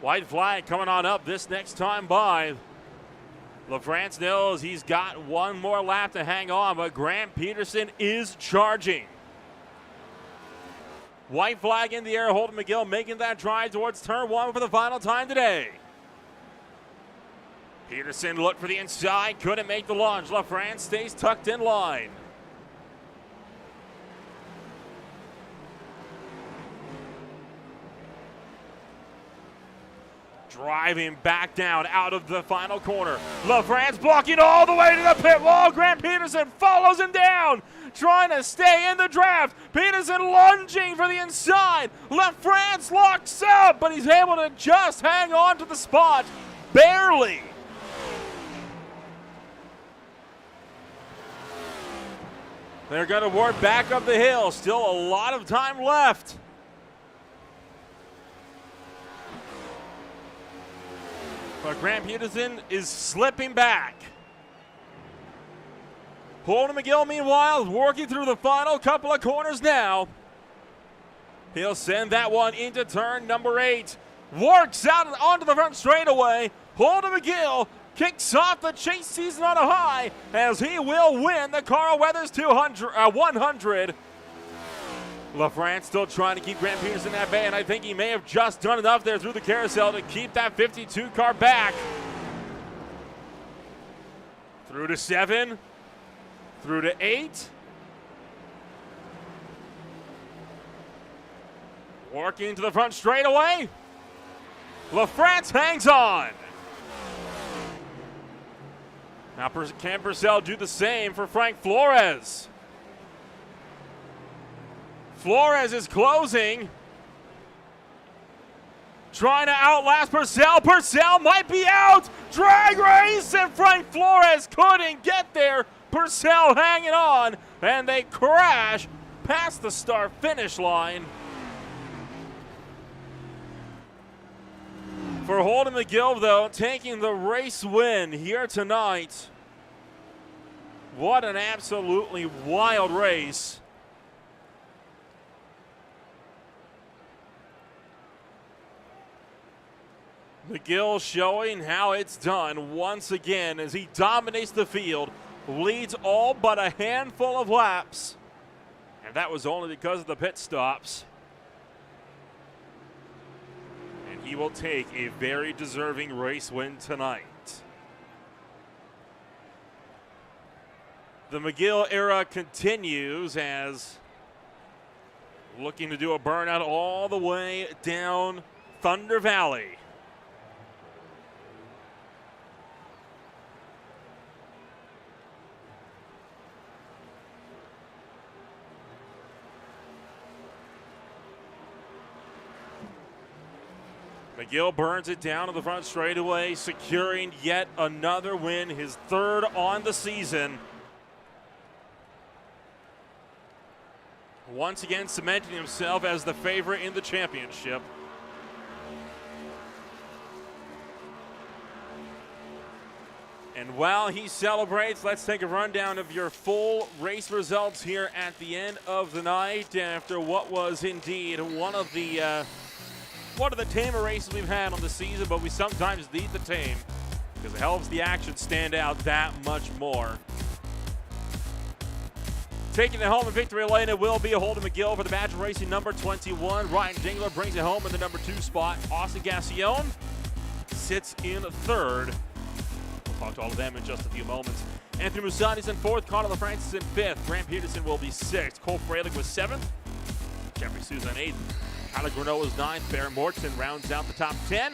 White flag coming on up this next time by. LaFrance knows he's got 1 more lap to hang on, but Grant Peterson is charging. White flag in the air, Holden McGill making that drive towards turn 1 for the final time today. Peterson looked for the inside, couldn't make the lunge. LaFrance stays tucked in line. Driving back down out of the final corner. LaFrance blocking all the way to the pit wall. Grant Peterson follows him down, trying to stay in the draft. Peterson lunging for the inside. LaFrance locks up, but he's able to just hang on to the spot, barely. They're going to work back up the hill. Still a lot of time left. But Grant Peterson is slipping back. Holden McGill, meanwhile, working through the final couple of corners now. He'll send that one into turn number 8. Works out onto the front straightaway. Holden McGill kicks off the chase season on a high as he will win the Carl Weathers 100. LaFrance still trying to keep Grant Peterson at bay, and I think he may have just done enough there through the carousel to keep that 52 car back. Through to 7, through to 8. Working to the front straightaway. LaFrance hangs on. Now can Purcell do the same for Frank Flores? Flores is closing. Trying to outlast Purcell. Purcell might be out. Drag race, and Frank Flores couldn't get there. Purcell hanging on, and they crash past the start-finish line. For Holden McGill, though, taking the race win here tonight. What an absolutely wild race. McGill showing how it's done once again as he dominates the field, leads all but a handful of laps. And that was only because of the pit stops. He will take a very deserving race win tonight. The McGill era continues as looking to do a burnout all the way down Thunder Valley. McGill burns it down to the front straightaway, securing yet another win, his third on the season. Once again cementing himself as the favorite in the championship. And while he celebrates, let's take a rundown of your full race results here at the end of the night after what was indeed one of the tamer races we've had on the season, but we sometimes need the tame because it helps the action stand out that much more. Taking it home in victory lane, it will be a Holden McGill for the Badger Racing number 21. Ryan Dingler brings it home in the number 2 spot. Austin Gassion sits in third. We'll talk to all of them in just a few moments. Anthony Musani's in 4th. Connor LaFrance is in 5th. Grant Peterson will be 6th. Cole Freilich was 7th. Jeffrey Souza in 8th. Tyler Grinnell is 9th. Barron Morton rounds out the top 10.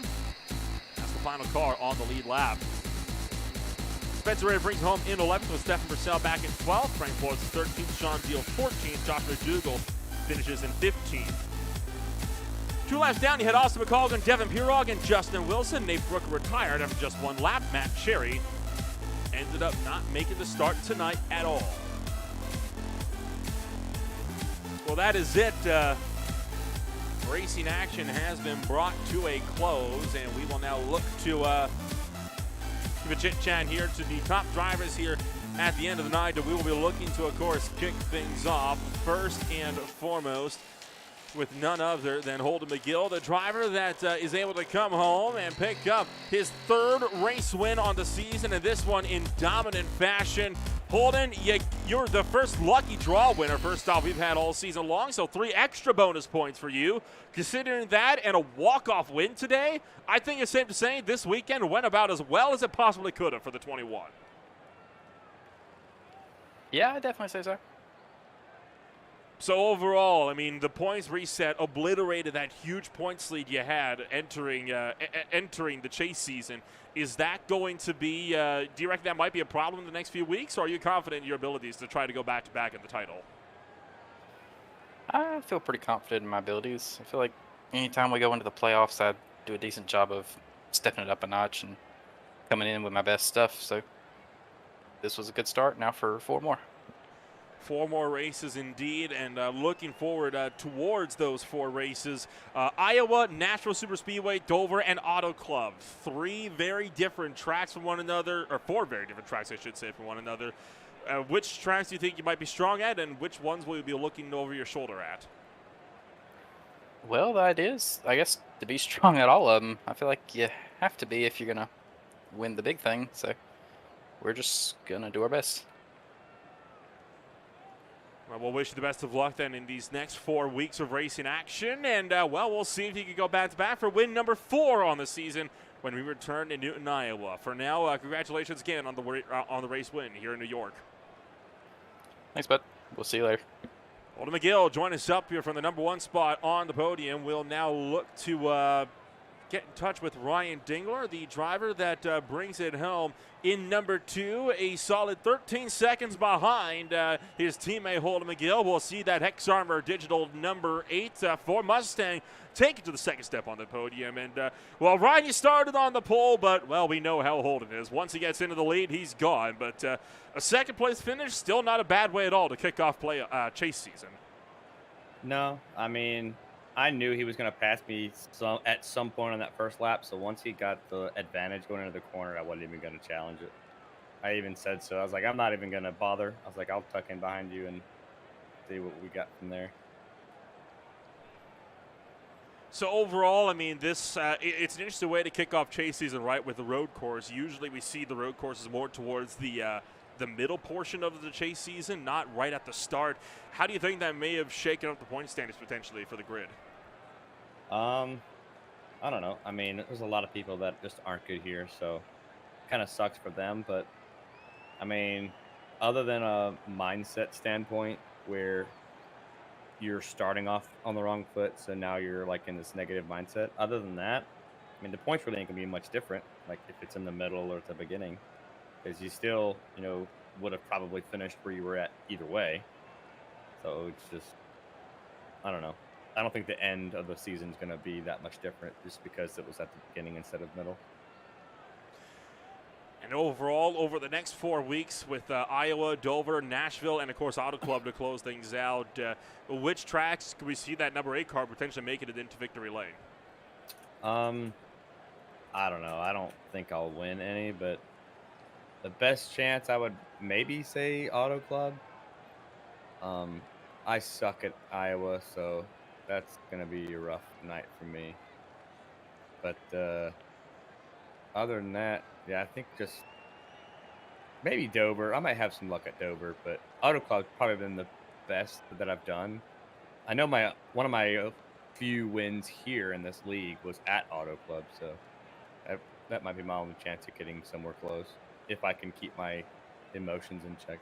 That's the final car on the lead lap. Spencer Ray brings home in 11th with Stephen Purcell back in 12th. Frank Flores is 13th. Sean Deal 14th. Joshua Dougal finishes in 15th. 2 laps down, you had Austin McColgan, Devin Pirog, and Justin Wilson. Nate Brooker retired after just 1 lap. Matt Cherry ended up not making the start tonight at all. Well, that is it. Racing action has been brought to a close, and we will now look to give a chit-chat here to the top drivers here at the end of the night. We will be looking to, of course, kick things off first and foremost with none other than Holden McGill, the driver that is able to come home and pick up his 3rd race win on the season, and this one in dominant fashion. Holden, you're the first lucky draw winner, first off, we've had all season long, so 3 extra bonus points for you. Considering that and a walk-off win today, I think it's safe to say this weekend went about as well as it possibly could have for the 21. Yeah, I definitely say so. So overall, I mean, the points reset obliterated that huge points lead you had entering the chase season. Is that going to be, do you reckon that might be a problem in the next few weeks, or are you confident in your abilities to try to go back-to-back in the title? I feel pretty confident in my abilities. I feel like anytime we go into the playoffs, I do a decent job of stepping it up a notch and coming in with my best stuff. So this was a good start. Now for 4 more. 4 more races indeed, and looking forward towards those 4 races. Iowa, Nashville Superspeedway, Dover, and Auto Club. 3 very different tracks from one another, or 4 very different tracks, I should say, from one another. Which tracks do you think you might be strong at, and which ones will you be looking over your shoulder at? Well, the idea is, I guess, to be strong at all of them. I feel like you have to be if you're going to win the big thing. So we're just gonna do our best. Well, we'll wish you the best of luck then in these next 4 weeks of racing action. And, well, we'll see if you can go back-to-back for win number 4 on the season when we return to Newton, Iowa. For now, congratulations again on the race win here in New York. Thanks, bud. We'll see you later. Holden McGill, join us up here from the number 1 spot on the podium. We'll now look to get in touch with Ryan Dingler, the driver that brings it home in number 2, a solid 13 seconds behind his teammate Holden McGill. We'll see that Hex Armor Digital number 8 for Mustang take it to the second step on the podium. And, well, Ryan, you started on the pole, but, well, we know how Holden is. Once he gets into the lead, he's gone. But a second-place finish, still not a bad way at all to kick off chase season. No, I mean, I knew he was going to pass me at some point on that first lap. So once he got the advantage going into the corner, I wasn't even going to challenge it. I even said so. I was like, I'm not even going to bother. I was like, I'll tuck in behind you and see what we got from there. So overall, I mean, this it's an interesting way to kick off chase season, right, with the road course. Usually we see the road courses more towards the middle portion of the chase season, not right at the start. How do you think that may have shaken up the point standings potentially for the grid? I don't know. I mean, there's a lot of people that just aren't good here, so kind of sucks for them. But I mean, other than a mindset standpoint where you're starting off on the wrong foot, so now you're like in this negative mindset. Other than that, I mean, the points really ain't gonna be much different. Like if it's in the middle or at the beginning, because you still, would have probably finished where you were at either way. So it's just, I don't know. I don't think the end of the season is going to be that much different just because it was at the beginning instead of middle. And overall, over the next 4 weeks with Iowa, Dover, Nashville, and, of course, Auto Club to close things out, which tracks can we see that number 8 car potentially making it into victory lane? I don't know. I don't think I'll win any, but the best chance I would maybe say Auto Club. I suck at Iowa, so that's going to be a rough night for me. But other than that, yeah, I think just maybe Dover. I might have some luck at Dover, but Auto Club's probably been the best that I've done. I know one of my few wins here in this league was at Auto Club, so that might be my only chance of getting somewhere close if I can keep my emotions in check.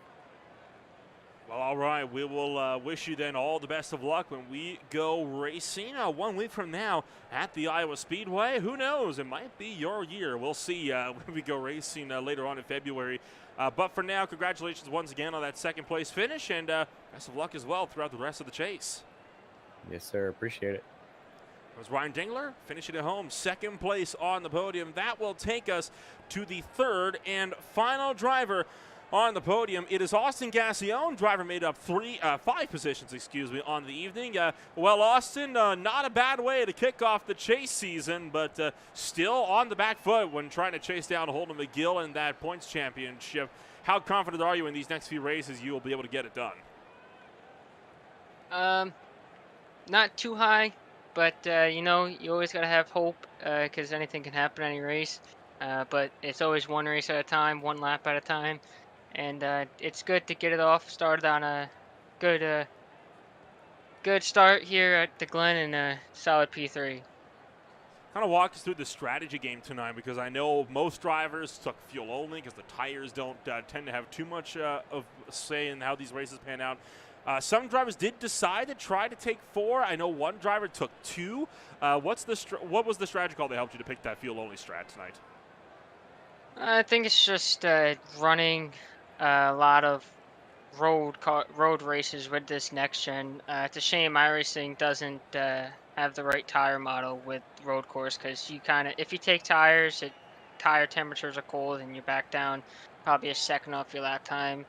Well, all right. We will wish you then all the best of luck when we go racing 1 week from now at the Iowa Speedway. Who knows? It might be your year. We'll see when we go racing later on in February. But for now, congratulations once again on that second-place finish, and best of luck as well throughout the rest of the chase. Yes, sir. Appreciate it. It was Ryan Dingler finishing at home, second place on the podium. That will take us to the third and final driver on the podium. It is Austin Gassione, driver made up 5 positions, on the evening. Well, Austin, not a bad way to kick off the chase season, but still on the back foot when trying to chase down Holden McGill in that points championship. How confident are you in these next few races you will be able to get it done? Not too high, but you always got to have hope because anything can happen in any race. But it's always one race at a time, one lap at a time. And it's good to get it off, started on a good start here at the Glen and a solid P3. Kind of walk us through the strategy game tonight, because I know most drivers took fuel only because the tires don't tend to have too much of say in how these races pan out. Some drivers did decide to try to take 4. I know one driver took 2. What was the strategy call that helped you to pick that fuel only strat tonight? I think it's just running a lot of road races with this next gen. It's a shame iRacing doesn't have the right tire model with road course, because if you take tires, tire temperatures are cold and you're back down probably a second off your lap time.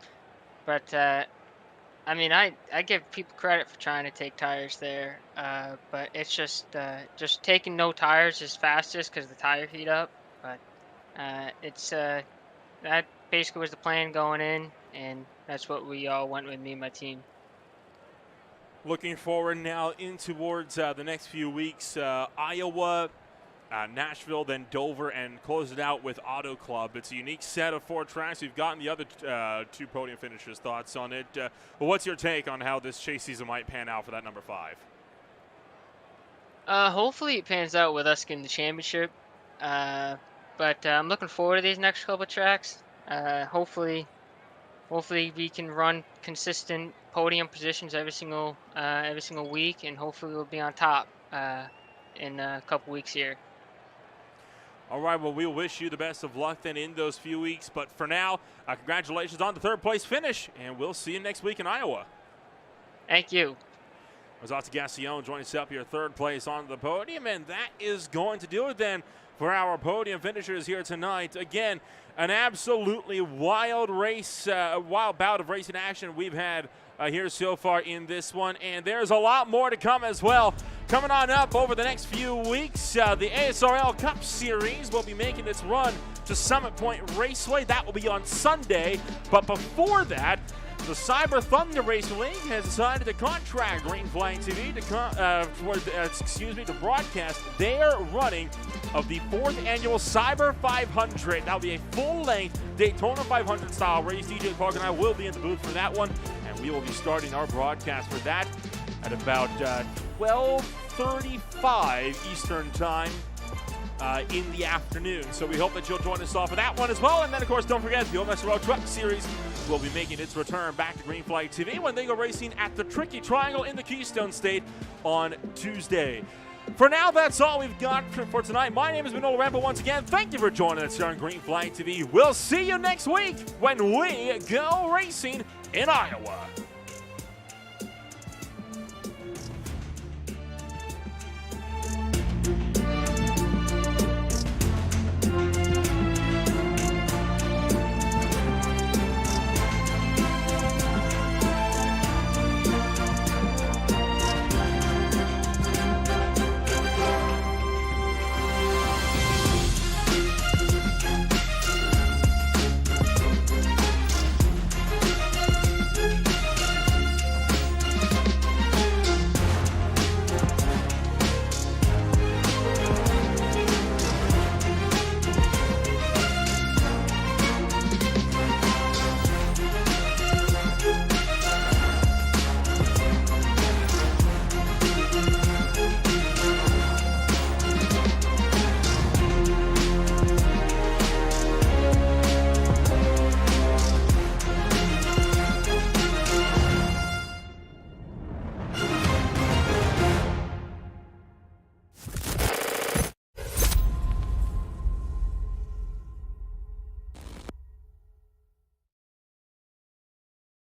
But I mean, I give people credit for trying to take tires there, but it's just taking no tires is fastest because the tire heat up. But that basically was the plan going in, and that's what we all went with, me and my team. Looking forward now in towards the next few weeks, Iowa, Nashville, then Dover, and close it out with Auto Club. It's a unique set of 4 tracks. We've gotten the other 2 podium finishers' thoughts on it. What's your take on how this chase season might pan out for that number 5? Hopefully it pans out with us getting the championship. But I'm looking forward to these next couple of tracks. Hopefully we can run consistent podium positions every single week, and hopefully we'll be on top in a couple weeks here. All right, well, we'll wish you the best of luck then in those few weeks. But for now, congratulations on the 3rd place finish, and we'll see you next week in Iowa. Thank you. Rosati Gassion joining us up here, 3rd place on the podium, and that is going to do it then for our podium finishers here tonight. Again, an absolutely wild race, wild bout of racing action we've had here so far in this one, and there's a lot more to come as well. Coming on up over the next few weeks, the ASRL Cup Series will be making its run to Summit Point Raceway. That will be on Sunday, but before that, the Cyber Thunder Racing League has decided to contract Green Flag TV to broadcast their running of the 4th annual Cyber 500. That'll be a full-length Daytona 500 style race. DJ Park and I will be in the booth for that one, and we will be starting our broadcast for that at about 12:35 Eastern Time in the afternoon. So we hope that you'll join us off for that one as well. And then, of course, don't forget, the OMSRO Truck Series will be making its return back to Green Flag TV when they go racing at the Tricky Triangle in the Keystone State on Tuesday. For now, that's all we've got for tonight. My name is Manolo Rambo once again. Thank you for joining us here on Green Flag TV. We'll see you next week when we go racing in Iowa.